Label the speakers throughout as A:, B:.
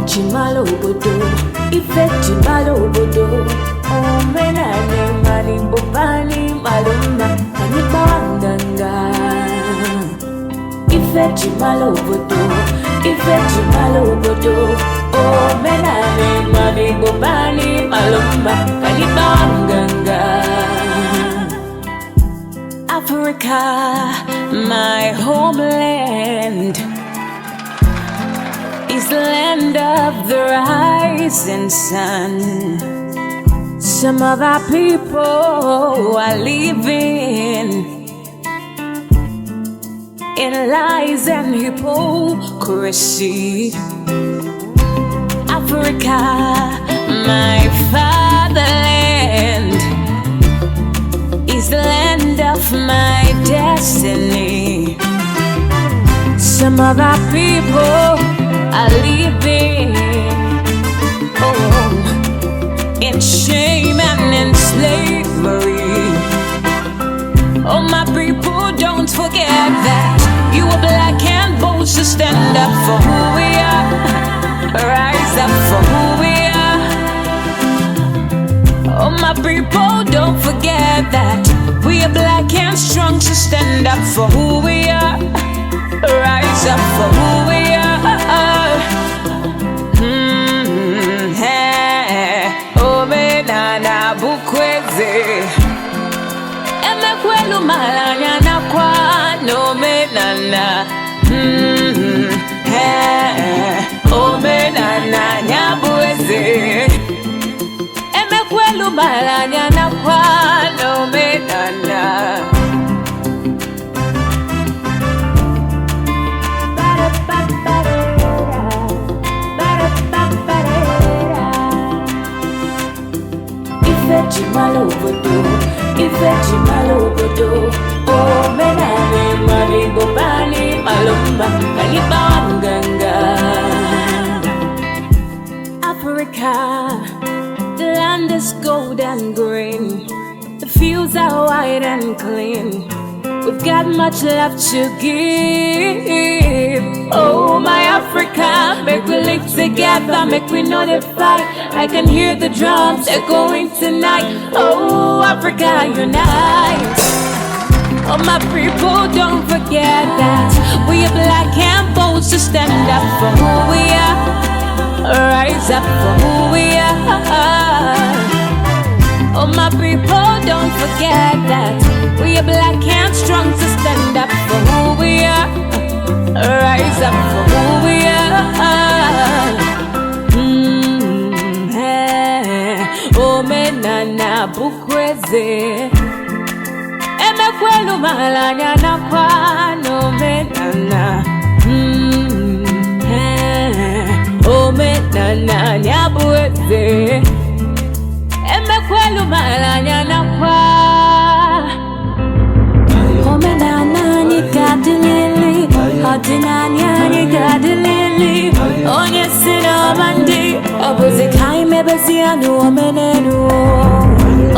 A: Chimalo bodo, ife chimalo bodo. Omenana mani bopani maluma mani banganga. Ife chimalo bodo, ife chimalo bodo. Omenana mani bopani maluma mani banganga. Africa, my homeland, is the land of the rising sun. Some of our people are living in lies and hypocrisy. Africa, my fatherland, is the land of my destiny. Some of our people are living in shame and in slavery. Oh, my people, don't forget that you are black and bold, so stand up for who we are. Rise up for who we are. Oh, my people, don't forget that we are black and strong, so stand up for who we are. Rise up for who we are. Omenana bukweze emekwelu malanya na kwa nomenana. Omenana nyabueze emekwelu malanya na kwa nomenana. Chimalo bodo, ife chimalo bodo. Omenana mani bopani malumba mani banganga. Africa, the land is gold and green, the fields are wide and clean. We've got much love to give. Oh, my Africa, make we live together, make we know the fight. I can hear the drums echoing tonight. Oh, Africa, unite. Oh, my people, don't forget that we are black and bold, so stand up for who we are. Rise up for who we are. Oh, my people, don't forget that we are black and strong, so stand up for who we are. Rise up for who we are. Omenana bukweze emekwelu malanya na kwa nomenana. Omenana nyabueze emekwelu malanya na kwa. Omenana ni gadilili, ordinanya ni gadilili. Onye sino mandi, obuzi kaime bezianu omenenu.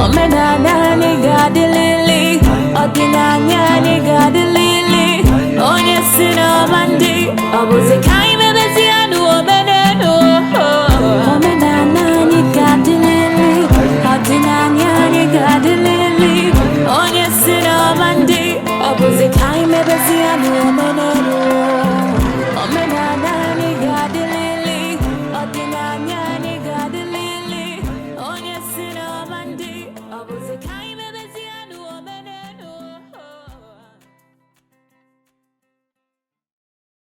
A: Omenana ni gadilili, ordinanya ni gadilili. Onye sino mandi, obuzi kaime bezianu omenenu. Omenana ni gadilili, ordinanya ni gadilili. Onye sino mandi, obuzi